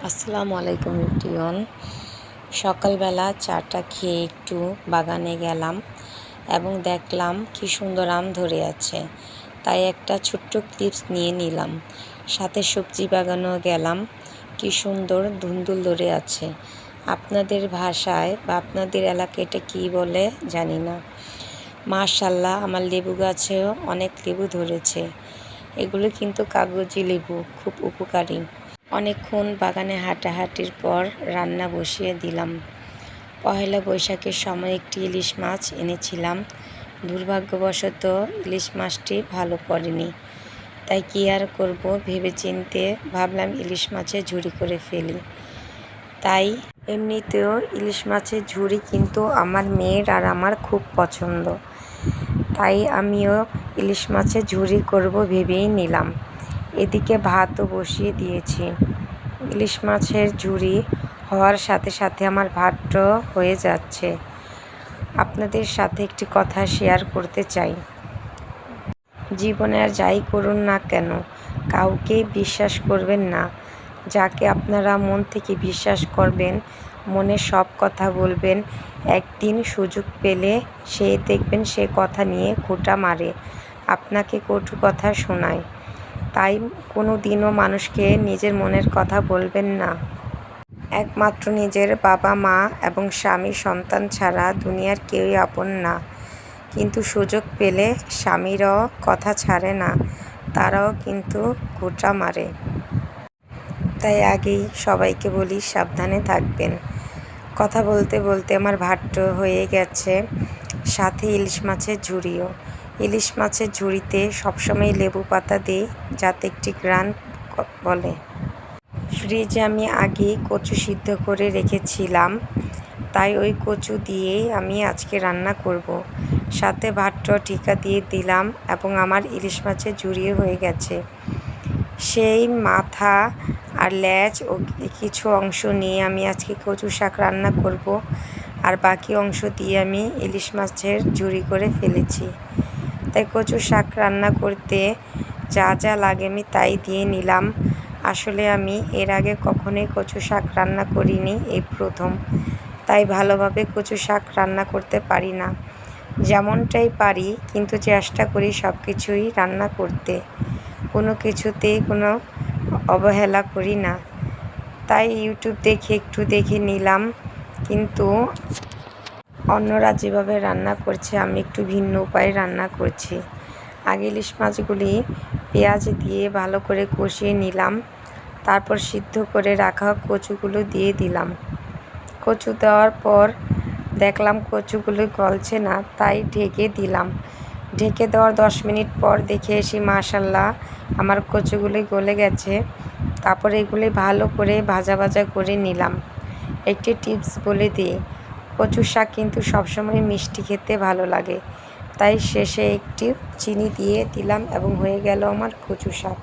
আসসালামু আলাইকুম টিয়ন। সকালবেলা চাটা খেয়ে একটু বাগানে গেলাম এবং দেখলাম কি সুন্দর আম ধরে আছে, তাই একটা ছোট্ট ক্লিপস নিয়ে নিলাম। সাথে সবজি বাগানেও গেলাম, কি সুন্দর ধুন্দুল ধরে আছে। আপনাদের ভাষায় বা আপনাদের এলাকায় এটা কী বলে জানি না। মাশাআল্লাহ, আমার লেবু গাছেও অনেক লেবু ধরেছে। এগুলো কিন্তু কাগজি লেবু, খুব উপকারী। অনেকক্ষণ বাগানে হাঁটাহাঁটির পর রান্না বসিয়ে দিলাম। পহেলা বৈশাখের সময় একটি ইলিশ মাছ এনেছিলাম। দুর্ভাগ্যবশত ইলিশ মাছটি ভালো পড়েনি, তাই কী আর করবো ভেবেচিন্তে ভাবলাম ইলিশ মাছের ঝুরি করে ফেলি। তাই এমনিতেও ইলিশ মাছের ঝুরি কিন্তু আমার মেয়ের আর আমার খুব পছন্দ, তাই আমিও ইলিশ মাছের ঝুরি করব ভেবেই নিলাম। এদিকে ভাতও বসিয়ে দিয়েছি। ইলিশ মাছের ঝুরি হওয়ার সাথে সাথে আমার ভাতটাও হয়ে যাচ্ছে। আপনাদের সাথে একটি কথা শেয়ার করতে চাই। জীবনে আর যাই করুন না কেন, কাউকে বিশ্বাস করবেন না। যাকে আপনারা মন থেকে বিশ্বাস করবেন, মনে সব কথা বলবেন, একদিন সুযোগ পেলে সে দেখবেন সে কথা নিয়ে খোঁটা মারে, আপনাকে কটু কথা শোনায়। তাই কোনো দিনও মানুষকে নিজের মনের কথা বলবেন না। একমাত্র নিজের বাবা মা এবং স্বামী সন্তান ছাড়া দুনিয়ার কেউই আপন না। কিন্তু সুযোগ পেলে স্বামীরাও কথা ছাড়ে না, তারাও কিন্তু খোঁটা মারে। তাই আগেই সবাইকে বলি সাবধানে থাকবেন। কথা বলতে বলতে আমার ভাতটা হয়ে গেছে, সাথে ইলিশ মাছের ঝুরিও। ইলিশ মাছের ঝুরিতে সবসময় লেবু পাতা দিই, যাতে একটি ঘ্রাণ বলে। ফ্রিজে আমি আগেই কচু সিদ্ধ করে রেখেছিলাম, তাই ওই কচু দিয়েই আমি আজকে রান্না করব। সাথে ভাতটাও ঠিকা দিয়ে দিলাম এবং আমার ইলিশ মাছের ঝুরিও হয়ে গেছে। সেই মাথা আর লেজ ও কিছু অংশ নিয়ে আমি আজকে কচু শাক রান্না করব, আর বাকি অংশ দিয়ে আমি ইলিশ মাছের ঝুরি করে ফেলেছি। তাই কচু শাক রান্না করতে যা যা লাগে আমি তাই দিয়ে নিলাম। আসলে আমি এর আগে কখনোই কচু শাক রান্না করিনি, এই প্রথম। তাই ভালোভাবে কচু শাক রান্না করতে পারি না, যেমনটাই পারি কিন্তু চেষ্টা করি সব কিছুই রান্না করতে, কোনো কিছুতেই কোনো অবহেলা করি না। তাই ইউটিউব দেখে একটু দেখে নিলাম, কিন্তু অন্যরা যেভাবে রান্না করছে আমি একটু ভিন্ন উপায়ে রান্না করছি। আগে ইলিশ মাছগুলি পেঁয়াজ দিয়ে ভালো করে কষিয়ে নিলাম, তারপর সিদ্ধ করে রাখা কচুগুলো দিয়ে দিলাম। কচু দেওয়ার পর দেখলাম কচুগুলো গলছে না, তাই ঢেকে দিলাম। ঢেকে দেওয়ার 10 মিনিট পর দেখে এসে মাশাআল্লাহ আমার কচুগুলি গলে গেছে। তারপর এগুলি ভালো করে ভাজা ভাজা করে নিলাম। একটি টিপস বলে দিই, কচু শাক কিন্তু সবসময় মিষ্টি খেতে ভালো লাগে, তাই শেষে একটি চিনি দিয়ে দিলাম এবং হয়ে গেল আমার কচু শাক।